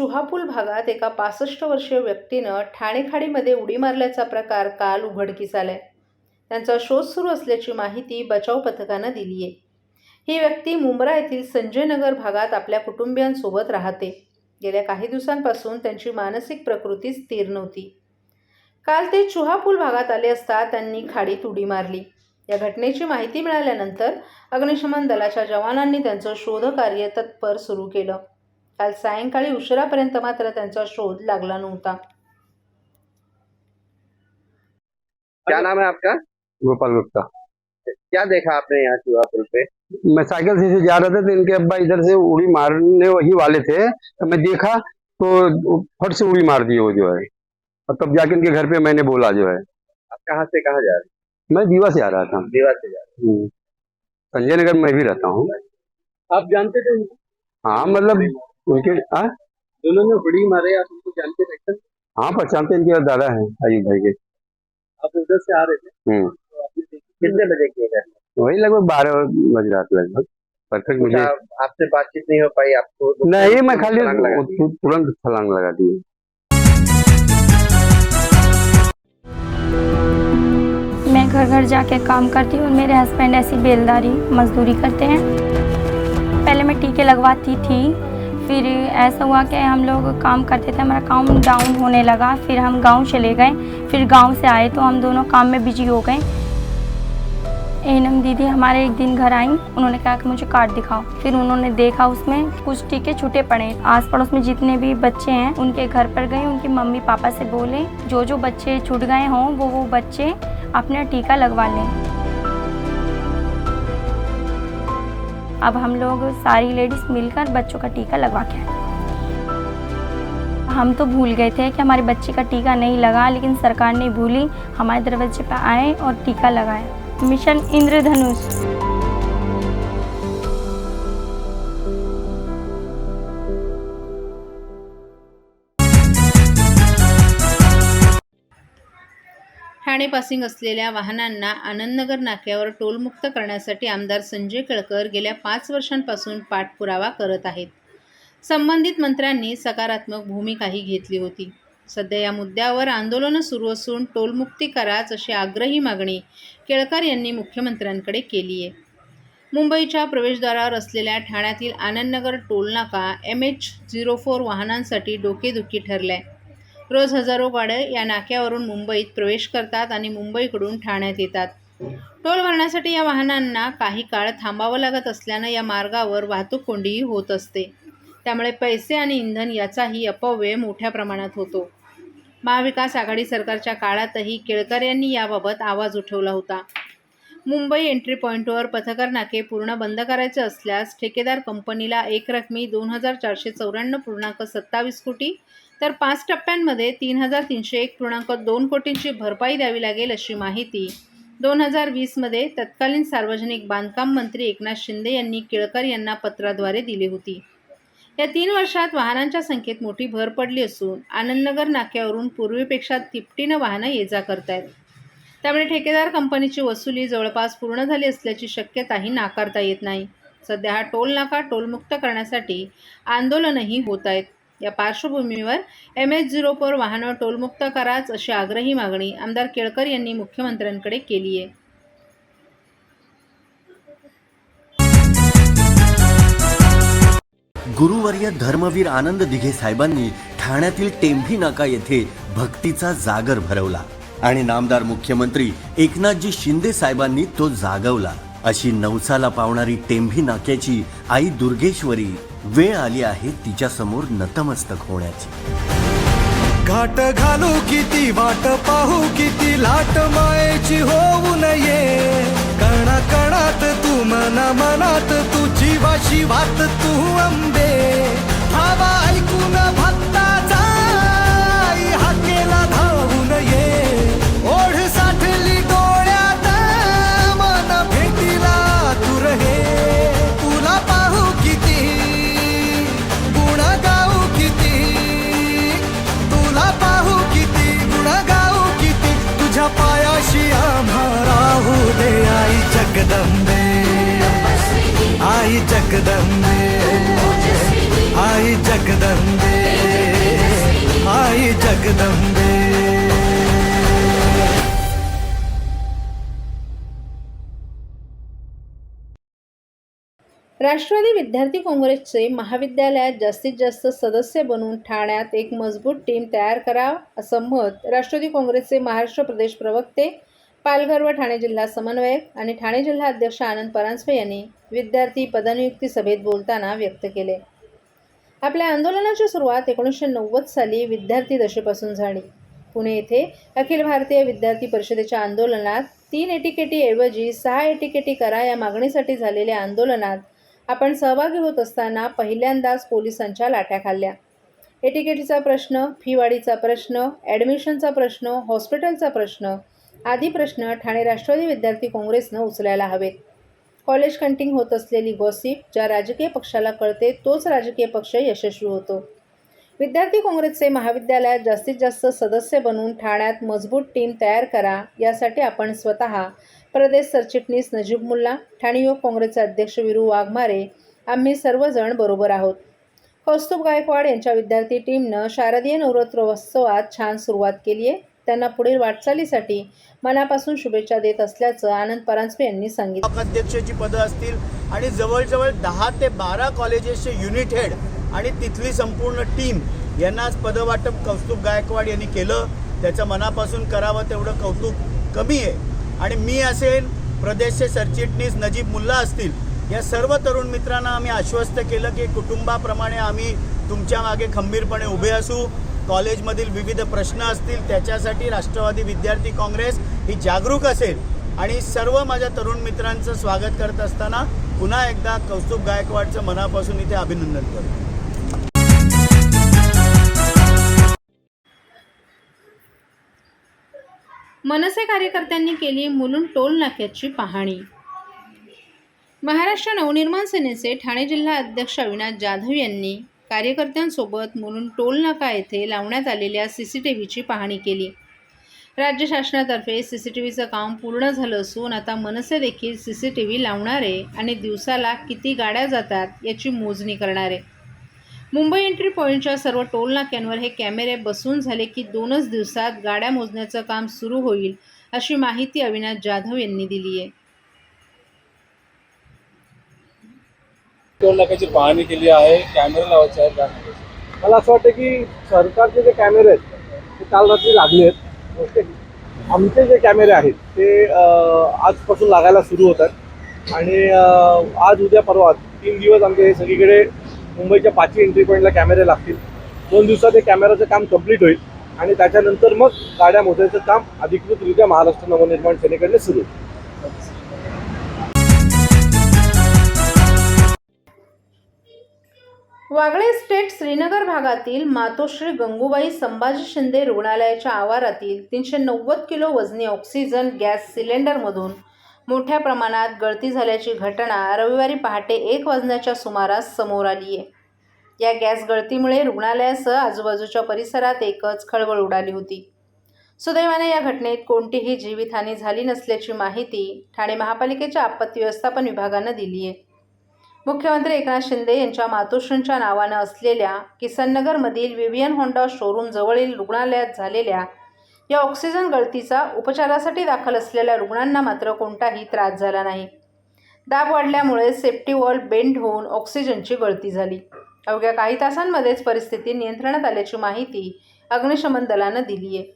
चुहापूल भागात एका 65 वर्षीय व्यक्तीनं ठाणे खाडीमध्ये उडी मारल्याचा प्रकार काल उघडकीस आलाय. त्यांचा शोध सुरू असल्याची माहिती बचाव पथकानं दिली आहे. ही व्यक्ती मुंब्रा येथील संजय नगर भागात आपल्या कुटुंबियांसोबत राहते. गेल्या काही दिवसांपासून त्यांची मानसिक प्रकृती स्थिर नव्हती. काल ते चुहापूल भागात आले असता त्यांनी खाडीत उडी मारली. या घटनेची माहिती मिळाल्यानंतर अग्निशमन दलाच्या जवानांनी त्यांचं शोधकार्य तत्पर सुरू केलं. काल सायंकाळी उशिरापर्यंत मात्र त्यांचा शोध लागला नव्हता. क्या नाम है आपका? गोपाल गुप्ता। क्या देखा आपने यहाँ चुहापुल पे? मैं साइकिल से जा रहा था तो इनके अब्बा इधर से उड़ी मारने वही वाले थे, तो मैं देखा तो फट से उड़ी मार दी वो जो है, और तब जाके इनके घर पे मैंने बोला जो है। आप कहाँ से कहाँ जा रहे? मैं दीवा से आ रहा था। दीवा से जा रहे? संजय नगर में भी रहता हूँ। आप जानते थे उनको? हाँ, मतलब उनके दोनों ने उड़ी मारे, आप उनको जानते थे? हाँ, पहचानते, इनके दादा है अयुब भाई के। आप उधर से आ रहे थे? तो आपने कितने बजे किए गए? वही लगभग 12 बज रात लगभग। परफेक्ट मुझे आपसे बातचीत नहीं हो पाई आपको? नहीं, मैं खाली तुरंत छलांग लगा दी। मैं घर घर जाके काम करती हूँ। मेरे हस्बैंड ऐसी बेलदारी मजदूरी करते हैं। पहले मैं टीके लगवाती थी, फिर ऐसा हुआ कि हम लोग काम करते थे, हमारा काम डाउन होने लगा। फिर हम गांव चले गए, फिर गांव से आए तो हम दोनों काम में बिजी हो गए। एनम दीदी हमारे एक दिन घर आई, उन्होंने कहा कि मुझे कार्ड दिखाओ। फिर उन्होंने देखा उसमें कुछ टीके छूटे पड़े। आस पड़ोस में जितने भी बच्चे हैं उनके घर पर गए, उनकी मम्मी पापा से बोले जो जो बच्चे छूट गए हों वो बच्चे अपना टीका लगवा लें। अब हम लोग सारी लेडीज मिलकर बच्चों का टीका लगवा के आए। हम तो भूल गए थे कि हमारे बच्चे का टीका नहीं लगा, लेकिन सरकार नहीं भूली, हमारे दरवाजे पर आए और टीका लगाए। मिशन इंद्रधनुष। ठाणे पासिंग असलेल्या वाहनांना आनंदनगर नाक्यावर टोलमुक्त करण्यासाठी आमदार संजय केळकर गेल्या 5 वर्षांपासून पाठपुरावा करत आहेत. संबंधित मंत्र्यांनी सकारात्मक भूमिकाही घेतली होती. सध्या या मुद्द्यावर आंदोलनं सुरू असून टोलमुक्ती कराच अशी आग्रही मागणी केळकर यांनी मुख्यमंत्र्यांकडे केली आहे. मुंबईच्या प्रवेशद्वारावर असलेल्या ठाण्यातील आनंदनगर टोलनाका MH04 वाहनांसाठी डोकेदुखी ठरलाय. रोज हजारो गाड्या या नाक्यावरून मुंबईत प्रवेश करतात आणि मुंबईकडून ठाण्यात येतात. टोल भरण्यासाठी या वाहनांना काही काळ थांबावं लागत असल्यानं या मार्गावर वाहतूक कोंडीही होत असते. त्यामुळे पैसे आणि इंधन याचाही अपव्यय मोठ्या प्रमाणात होतो. महाविकास आघाडी सरकारच्या काळातही केळकर यांनी याबाबत आवाज उठवला होता. मुंबई एंट्री पॉईंटवर पथकर नाके पूर्ण बंद करायचे असल्यास ठेकेदार कंपनीला एकरकमी 2,494.27 कोटी तर 5 टप्प्यांमध्ये 3,301.2 कोटींची भरपाई द्यावी लागेल अशी माहिती 2020 मध्ये तत्कालीन सार्वजनिक बांधकाम मंत्री एकनाथ शिंदे यांनी केळकर यांना पत्राद्वारे दिली होती. या 3 वर्षात वाहनांच्या संख्येत मोठी भर पडली असून आनंदनगर नाक्यावरून पूर्वीपेक्षा तिपटीनं वाहनं ये-जा करतायत. त्यामुळे ठेकेदार कंपनीची वसुली जवळपास पूर्ण झाली असल्याची शक्यताही नाकारता येत नाही. सध्या हा टोल नाका टोलमुक्त करण्यासाठी आंदोलनही होत आहेत. या पार्श्वभूमीवर MH04 वाहनं टोलमुक्त कराच अशी आग्रही मागणी आमदार केळकर यांनी मुख्यमंत्र्यांकडे केली आहे. गुरुवर्य धर्मवीर आनंद दिघे साहेबांनी ठाण्यातील टेंभी नाका येथे भक्तीचा जागर भरवला आणि नामदार मुख्यमंत्री एकनाथजी शिंदे साहेबांनी तो जागवला. अशी नवसाला पावणारी टेंभी नाक्याची आई दुर्गेश्वरी वेळ आली आहे तिच्या समोर नतमस्तक होण्याची. घाट घालू किती वाट पाहू किती लाट मायेची होऊ नये. कणा कणात तू मना मनात तू जीवाशी वात तू अंबे. धावा ऐकून भक्ताचा आई हाकेला धावून ये. ओढ साठली डोळ्यात मन भेटीला तू रहे. तुला पाहू किती गुण गाऊ किती. तुला पाहू किती गुण गाऊ किती. तुझ्या पायाशी आम्हा राहू दे आई जगदंबे. आई जगदंबे आई जगदंबे. जगदंबे. राष्ट्रवादी विद्यार्थी काँग्रेसचे महाविद्यालयात जास्तीत जास्त सदस्य बनवून ठाण्यात एक मजबूत टीम तयार करा, असं मत राष्ट्रवादी काँग्रेसचे महाराष्ट्र प्रदेश प्रवक्ते, पालघर व ठाणे जिल्हा समन्वयक आणि ठाणे जिल्हा अध्यक्ष आनंद परांजपे यांनी विद्यार्थी पदनियुक्ती सभेत बोलताना व्यक्त केले. आपल्या आंदोलनाची सुरुवात 1990 साली विद्यार्थी दशेपासून झाली. पुणे येथे अखिल भारतीय विद्यार्थी परिषदेच्या आंदोलनात 3 एटीकेटीऐवजी 6 एटीकेटी करा या मागणीसाठी झालेल्या आंदोलनात आपण सहभागी होत असताना पहिल्यांदाच पोलिसांच्या लाठ्या खाल्ल्या. एटीकेटीचा प्रश्न, फीवाढीचा प्रश्न, ॲडमिशनचा प्रश्न, हॉस्पिटलचा प्रश्न आदी प्रश्न ठाणे राष्ट्रवादी विद्यार्थी काँग्रेसनं उचलायला हवेत. कॉलेज कॅन्टीन होत असलेली गॉसिप ज्या राजकीय पक्षाला कळते तोच राजकीय पक्ष यशस्वी होतो. विद्यार्थी काँग्रेसचे महाविद्यालयात जास्तीत जास्त सदस्य बनवून ठाण्यात मजबूत टीम तयार करा, यासाठी आपण स्वतः प्रदेश सरचिटणीस नजीब मुल्ला, ठाणे युवक काँग्रेसचे अध्यक्ष वीरू वाघमारे, आम्ही सर्वजण बरोबर आहोत. कौस्तुभ गायकवाड यांच्या विद्यार्थी टीमनं शारदीय नवरात्रोत्सवात छान सुरुवात केली आहे. त्यांना पुढील वाटचालीसाठी मनापासून शुभेच्छा देत असल्याचं आनंद परांजपे यांनी सांगितलं. अध्यक्षाची पदं असतील आणि जवळजवळ 10 ते 12 कॉलेजेसचे युनिट हेड आणि तिथली संपूर्ण टीम यांना पदवाटप कौस्तुभ गायकवाड यांनी केलं. त्याचं मनापासून करावं तेवढं कौतुक कमी आहे. आणि मी असेल, प्रदेशचे सरचिटणीस नजीब मुल्ला असतील, या सर्व तरुण मित्रांना आम्ही आश्वस्त केलं की कुटुंबाप्रमाणे आम्ही तुमच्या मागे खंबीरपणे उभे असू. कॉलेजमधील विविध प्रश्न असतील त्याच्यासाठी राष्ट्रवादी विद्यार्थी काँग्रेस ही जागरूक असेल. आणि सर्व माझ्या तरुण मित्रांचं स्वागत करत असताना पुन्हा एकदा कौस्तुभ गायकवाडचं मनापासून इथे अभिनंदन करतो. मनसे कार्यकर्त्यांनी केली मुलुंड टोल नाक्याची पाहणी. महाराष्ट्र नवनिर्माण सेनेचे ठाणे जिल्हा अध्यक्ष अविनाश जाधव यांनी कार्यकर्त्यांसोबत मुलुंड टोल नाका येथे लावण्यात आलेल्या CCTVची पाहणी केली. राज्य शासनातर्फे CCTVचं काम पूर्ण झालं असून आता मनसे देखील CCTV लावणार आहे आणि दिवसाला किती गाड्या जातात याची मोजणी करणार आहे. मुंबई एंट्री पॉईंटच्या सर्व टोल नाक्यांवर हे कॅमेरे बसवून झाले की 2च दिवसात गाड्या मोजण्याचं काम सुरू होईल, अशी माहिती अविनाश जाधव यांनी दिली आहे. टोल नाक्याची पाहणी केली आहे, कॅमेरे लावायचे आहेत का? मला असं वाटतं की सरकारचे जे कॅमेरे आहेत ते काल रात्री लागले आहेत. ओके, आमचे जे कॅमेरे आहेत ते आजपासून लागायला सुरू होतात आणि आज उद्या परवा 3 दिवस आमचे सगळीकडे मुंबईच्या 5 एंट्री पॉईंटला कॅमेरे लागतील. 2 दिवसात हे कॅमेराचं काम कंप्लीट होईल आणि त्याच्यानंतर मग गाड्या मोजायचं काम अधिकृतरित्या महाराष्ट्र नवनिर्माण सेनेकडे सुरू होईल. वागळे स्टेट श्रीनगर भागातील मातोश्री गंगूबाई संभाजी शिंदे रुग्णालयाच्या आवारातील 390 किलो वजनी ऑक्सिजन गॅस सिलेंडरमधून मोठ्या प्रमाणात गळती झाल्याची घटना रविवारी पहाटे 1 वाजण्याच्या सुमारास समोर आली आहे. या गॅस गळतीमुळे रुग्णालयासह आजूबाजूच्या परिसरात एकच खळबळ उडाली होती. सुदैवाने या घटनेत कोणतीही जीवितहानी झाली नसल्याची माहिती ठाणे महापालिकेच्या आपत्ती व्यवस्थापन विभागानं दिली आहे. मुख्यमंत्री एकनाथ शिंदे यांच्या मातोश्रींच्या नावानं असलेल्या किसननगरमधील विवियन होंडा शोरूम जवळील रुग्णालयात झालेल्या या ऑक्सिजन गळतीचा उपचारासाठी दाखल असलेल्या रुग्णांना मात्र कोणताही त्रास झाला नाही. दाब वाढल्यामुळे सेफ्टी वॉल बेंड होऊन ऑक्सिजनची गळती झाली. अवघ्या काही तासांमध्येच परिस्थिती नियंत्रणात आल्याची माहिती अग्निशमन दलानं दिली आहे.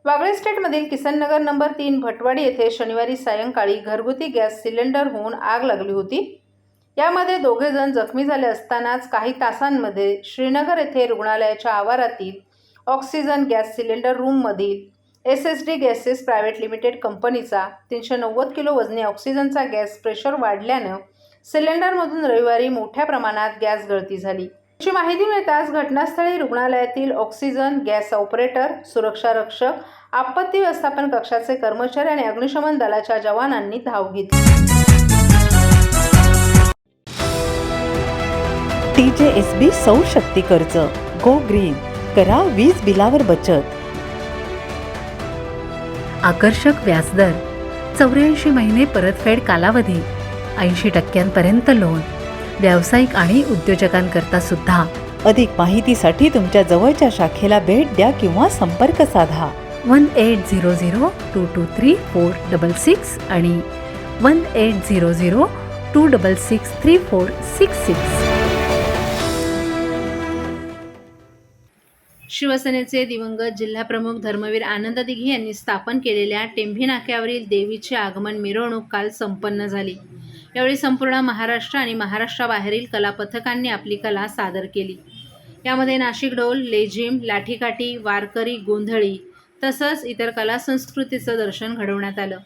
वागळे स्टेटमधील किसननगर नंबर 3 भटवाडी येथे शनिवारी सायंकाळी घरगुती गॅस सिलेंडर होऊन आग लागली होती. यामध्ये 2 जण जखमी झाले असतानाच काही तासांमध्ये श्रीनगर येथे रुग्णालयाच्या आवारातील ऑक्सिजन गॅस सिलेंडर रूममधील SSD गॅसेस प्रायव्हेट लिमिटेड कंपनीचा 390 किलो वजनी ऑक्सिजनचा गॅस प्रेशर वाढल्यानं सिलेंडरमधून रविवारी मोठ्या प्रमाणात गॅस गळती झाली. याची माहिती मिळताच घटनास्थळी रुग्णालयातील ऑक्सिजन गॅस ऑपरेटर, सुरक्षा रक्षक, आपत्ती व्यवस्थापन कक्षाचे कर्मचारी आणि अग्निशमन दलाच्या जवानांनी धाव घेतली. TJSB सौर शक्ती कर्ज, गो ग्रीन, करा वीज बिलावर बचत. आकर्षक व्याजदर, 84 महिने परतफेड कालावधी, 80% लोन. व्यावसायिक आणि उद्योजकांकरता सुद्धा अधिक माहितीसाठी तुमच्या जवळच्या शाखेला भेट द्या किंवा संपर्क साधा 1800-223-466 आणि 1800-266-3466. शिवसेनेचे दिवंगत जिल्हाप्रमुख धर्मवीर आनंद दिघे यांनी स्थापन केलेल्या टेंभी नाक्यावरील देवीचे आगमन मिरवणूक काल संपन्न झाली. यावेळी संपूर्ण महाराष्ट्र आणि महाराष्ट्राबाहेरील कलापथकांनी आपली कला सादर केली. यामध्ये नाशिक ढोल, लेझिम, लाठीकाठी, वारकरी, गोंधळी तसंच इतर कला संस्कृतीचं दर्शन घडवण्यात आलं.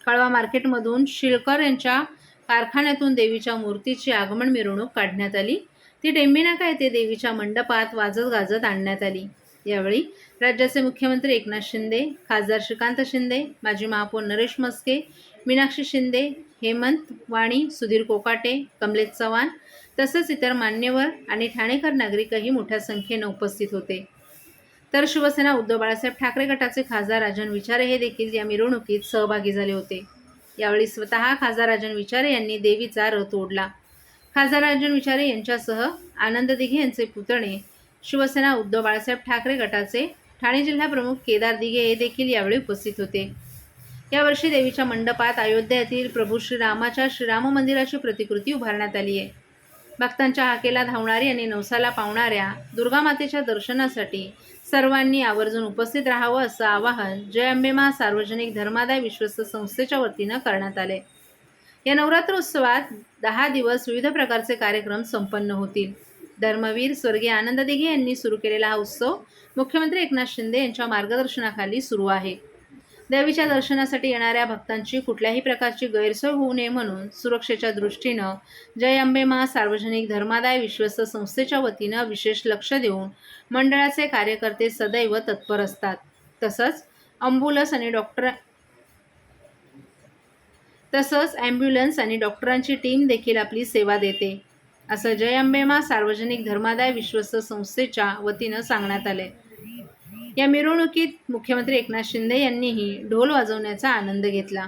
कळवा मार्केटमधून शिळकर यांच्या कारखान्यातून देवीच्या मूर्तीची आगमन मिरवणूक काढण्यात आली. ती टेंभी नाका येथे देवीच्या मंडपात वाजत गाजत आणण्यात आली. यावेळी राज्याचे मुख्यमंत्री एकनाथ शिंदे, खासदार श्रीकांत शिंदे, माजी महापौर नरेश मस्के, मीनाक्षी शिंदे, हेमंत वाणी, सुधीर कोकाटे, कमलेश चव्हाण तसंच इतर मान्यवर आणि ठाणेकर नागरिकही मोठ्या संख्येनं उपस्थित होते. तर शिवसेना उद्धव बाळासाहेब ठाकरे गटाचे खासदार राजन विचारे हे देखील या मिरवणुकीत सहभागी झाले होते. यावेळी स्वतः खासदार राजन विचारे यांनी देवीचा रथ ओढला. खासदार राजन विचारे यांच्यासह आनंद दिघे यांचे पुतणे, शिवसेना उद्धव बाळासाहेब ठाकरे गटाचे ठाणे जिल्हा प्रमुख केदार दिघे हे देखील यावेळी उपस्थित होते. यावर्षी देवीच्या मंडपात अयोध्या येथील प्रभू श्रीरामाच्या श्रीराम मंदिराची प्रतिकृती उभारण्यात आली आहे. भक्तांच्या हाकेला धावणारी आणि नवसाला पावणाऱ्या दुर्गा मातेच्या दर्शनासाठी सर्वांनी आवर्जून उपस्थित राहावं असं आवाहन जय अंबे मा सार्वजनिक धर्मादाय विश्वस्त संस्थेच्या वतीनं करण्यात आले. या नवरात्रोत्सवात 10 दिवस विविध प्रकारचे कार्यक्रम संपन्न होतील. धर्मवीर स्वर्गीय आनंद दिघे यांनी सुरू केलेला हा उत्सव मुख्यमंत्री एकनाथ शिंदे यांच्या मार्गदर्शनाखाली सुरू आहे. देवीच्या दर्शनासाठी येणाऱ्या भक्तांची कुठल्याही प्रकारची गैरसोय होऊ नये म्हणून सुरक्षेच्या दृष्टीनं जय अंबे मा सार्वजनिक धर्मादाय विश्वस्त संस्थेच्या वतीनं विशेष लक्ष देऊन मंडळाचे कार्यकर्ते सदैव तत्पर असतात. तसंच ॲम्ब्युलन्स आणि डॉक्टरांची टीम देखील आपली सेवा देते असं जय अंबे मा सार्वजनिक धर्मादाय विश्वस्त संस्थेच्या वतीनं सांगण्यात आले. या मिरवणुकीत मुख्यमंत्री एकनाथ शिंदे यांनीही ढोल वाजवण्याचा आनंद घेतला.